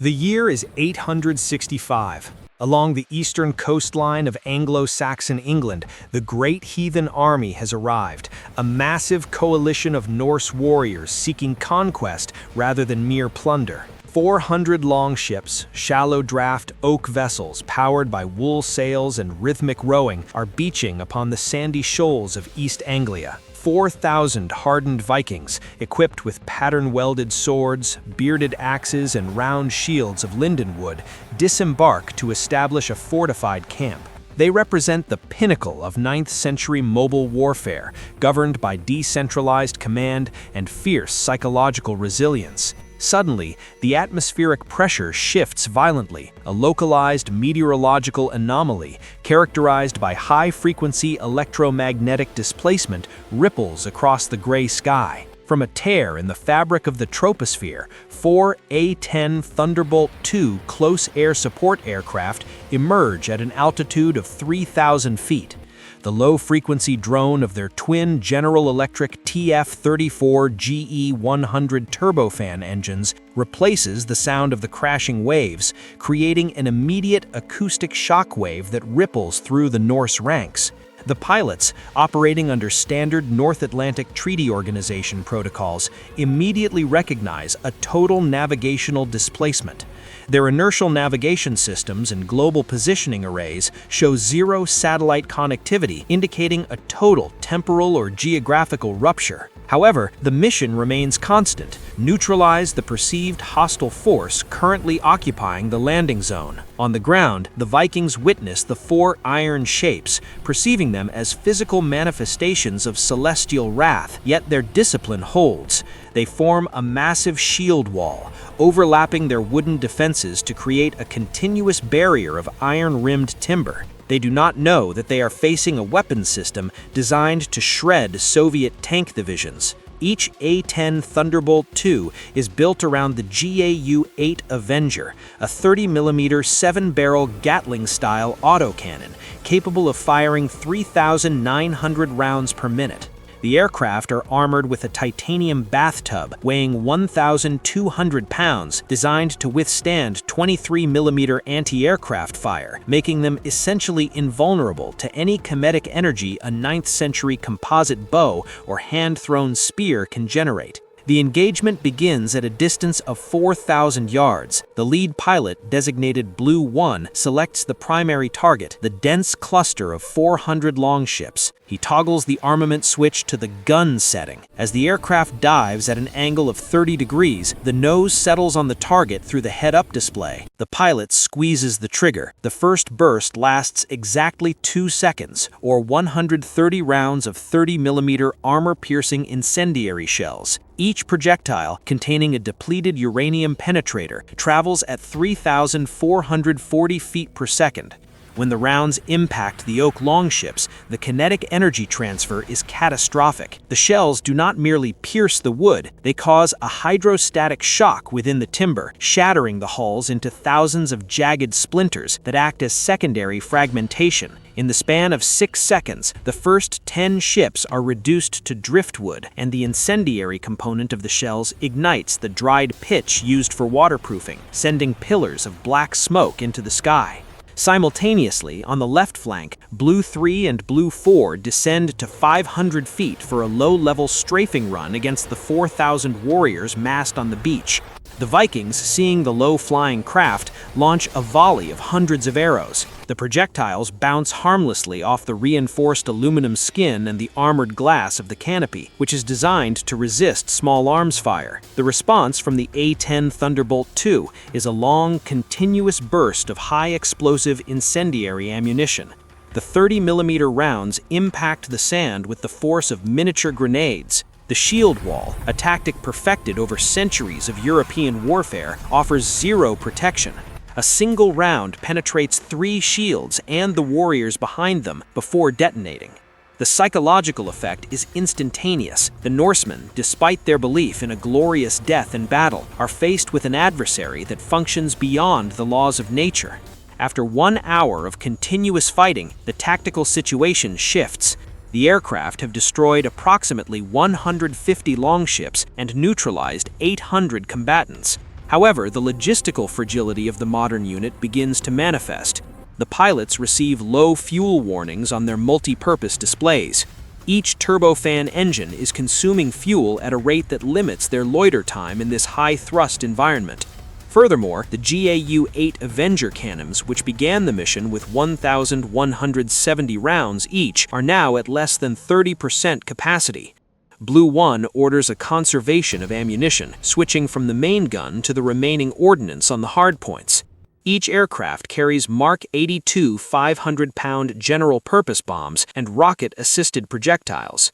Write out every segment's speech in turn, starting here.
The year is 865. Along the eastern coastline of Anglo-Saxon England, the Great Heathen Army has arrived, a massive coalition of Norse warriors seeking conquest rather than mere plunder. 400 longships, shallow-draft oak vessels powered by wool sails and rhythmic rowing are beaching upon the sandy shoals of East Anglia. 4,000 hardened Vikings, equipped with pattern-welded swords, bearded axes, and round shields of lindenwood, disembark to establish a fortified camp. They represent the pinnacle of 9th century mobile warfare, governed by decentralized command and fierce psychological resilience. Suddenly, the atmospheric pressure shifts violently, a localized meteorological anomaly characterized by high-frequency electromagnetic displacement ripples across the gray sky. From a tear in the fabric of the troposphere, 4 A-10 Thunderbolt II close air support aircraft emerge at an altitude of 3,000 feet. The low-frequency drone of their twin General Electric TF-34 GE100 turbofan engines replaces the sound of the crashing waves, creating an immediate acoustic shockwave that ripples through the Norse ranks. The pilots, operating under standard North Atlantic Treaty Organization protocols, immediately recognize a total navigational displacement. Their inertial navigation systems and global positioning arrays show zero satellite connectivity, indicating a total temporal or geographical rupture. However, the mission remains constant: neutralize the perceived hostile force currently occupying the landing zone. On the ground, the Vikings witness the 4 iron shapes, perceiving them as physical manifestations of celestial wrath, yet their discipline holds. They form a massive shield wall, overlapping their wooden defenses to create a continuous barrier of iron-rimmed timber. They do not know that they are facing a weapons system designed to shred Soviet tank divisions. Each A-10 Thunderbolt II is built around the GAU-8 Avenger, a 30mm 7-barrel Gatling-style autocannon capable of firing 3,900 rounds per minute. The aircraft are armored with a titanium bathtub weighing 1,200 pounds, designed to withstand 23mm anti-aircraft fire, making them essentially invulnerable to any kinetic energy a 9th century composite bow or hand-thrown spear can generate. The engagement begins at a distance of 4,000 yards. The lead pilot, designated Blue 1, selects the primary target, the dense cluster of 400 longships. He toggles the armament switch to the gun setting. As the aircraft dives at an angle of 30 degrees, the nose settles on the target through the head-up display. The pilot squeezes the trigger. The first burst lasts exactly 2 seconds, or 130 rounds of 30mm armor-piercing incendiary shells. Each projectile, containing a depleted uranium penetrator, travels at 3,440 feet per second. When the rounds impact the oak longships, the kinetic energy transfer is catastrophic. The shells do not merely pierce the wood, they cause a hydrostatic shock within the timber, shattering the hulls into thousands of jagged splinters that act as secondary fragmentation. In the span of 6 seconds, the first 10 ships are reduced to driftwood, and the incendiary component of the shells ignites the dried pitch used for waterproofing, sending pillars of black smoke into the sky. Simultaneously, on the left flank, Blue 3 and Blue 4 descend to 500 feet for a low-level strafing run against the 4,000 warriors massed on the beach. The Vikings, seeing the low-flying craft, launch a volley of hundreds of arrows. The projectiles bounce harmlessly off the reinforced aluminum skin and the armored glass of the canopy, which is designed to resist small arms fire. The response from the A-10 Thunderbolt II is a long, continuous burst of high-explosive incendiary ammunition. The 30mm rounds impact the sand with the force of miniature grenades. The shield wall, a tactic perfected over centuries of European warfare, offers zero protection. A single round penetrates 3 shields and the warriors behind them before detonating. The psychological effect is instantaneous. The Norsemen, despite their belief in a glorious death in battle, are faced with an adversary that functions beyond the laws of nature. After 1 hour of continuous fighting, the tactical situation shifts. The aircraft have destroyed approximately 150 longships and neutralized 800 combatants. However, the logistical fragility of the modern unit begins to manifest. The pilots receive low fuel warnings on their multi-purpose displays. Each turbofan engine is consuming fuel at a rate that limits their loiter time in this high-thrust environment. Furthermore, the GAU-8 Avenger cannons, which began the mission with 1,170 rounds each, are now at less than 30% capacity. Blue 1 orders a conservation of ammunition, switching from the main gun to the remaining ordnance on the hardpoints. Each aircraft carries Mark 82 500-pound general-purpose bombs and rocket-assisted projectiles.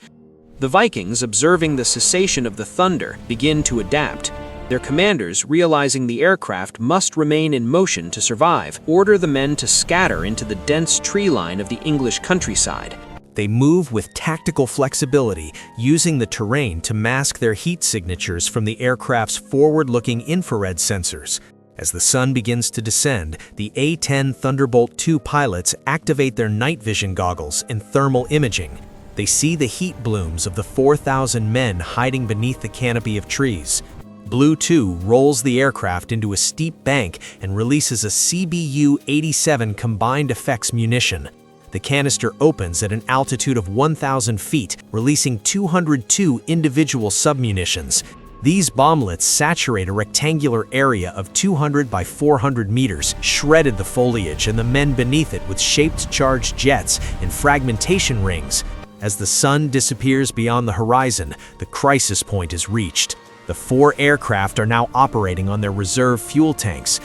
The Vikings, observing the cessation of the thunder, begin to adapt. Their commanders, realizing the aircraft must remain in motion to survive, order the men to scatter into the dense tree line of the English countryside. They move with tactical flexibility, using the terrain to mask their heat signatures from the aircraft's forward-looking infrared sensors. As the sun begins to descend, the A-10 Thunderbolt II pilots activate their night vision goggles and thermal imaging. They see the heat blooms of the 4,000 men hiding beneath the canopy of trees. Blue 2 rolls the aircraft into a steep bank and releases a CBU-87 combined effects munition. The canister opens at an altitude of 1,000 feet, releasing 202 individual submunitions. These bomblets saturate a rectangular area of 200 by 400 meters, shredded the foliage and the men beneath it with shaped charged jets and fragmentation rings. As the sun disappears beyond the horizon, the crisis point is reached. The 4 aircraft are now operating on their reserve fuel tanks.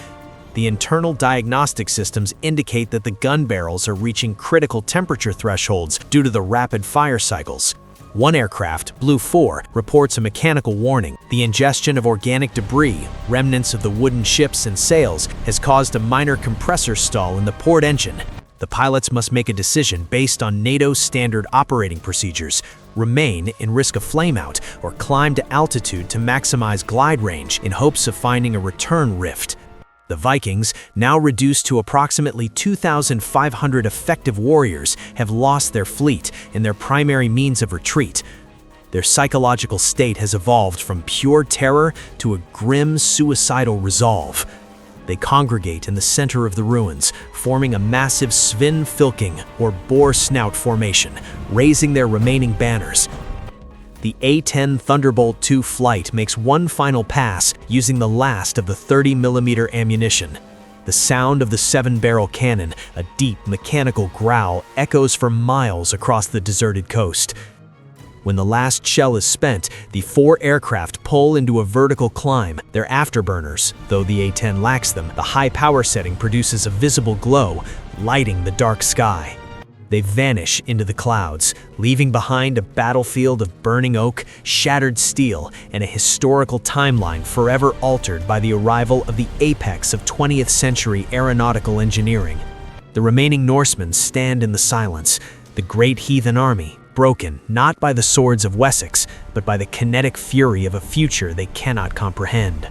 The internal diagnostic systems indicate that the gun barrels are reaching critical temperature thresholds due to the rapid fire cycles. One aircraft, Blue 4, reports a mechanical warning. The ingestion of organic debris, remnants of the wooden ships and sails, has caused a minor compressor stall in the port engine. The pilots must make a decision based on NATO's standard operating procedures: remain in risk of flameout or climb to altitude to maximize glide range in hopes of finding a return rift. The Vikings, now reduced to approximately 2,500 effective warriors, have lost their fleet and their primary means of retreat. Their psychological state has evolved from pure terror to a grim, suicidal resolve. They congregate in the center of the ruins, forming a massive Sven-Filking or boar snout formation, raising their remaining banners. The A-10 Thunderbolt II flight makes one final pass using the last of the 30mm ammunition. The sound of the 7-barrel cannon, a deep mechanical growl, echoes for miles across the deserted coast. When the last shell is spent, the 4 aircraft pull into a vertical climb. Their afterburners, though the A-10 lacks them, the high power setting produces a visible glow, lighting the dark sky. They vanish into the clouds, leaving behind a battlefield of burning oak, shattered steel, and a historical timeline forever altered by the arrival of the apex of 20th century aeronautical engineering. The remaining Norsemen stand in the silence, the great heathen army, broken not by the swords of Wessex, but by the kinetic fury of a future they cannot comprehend.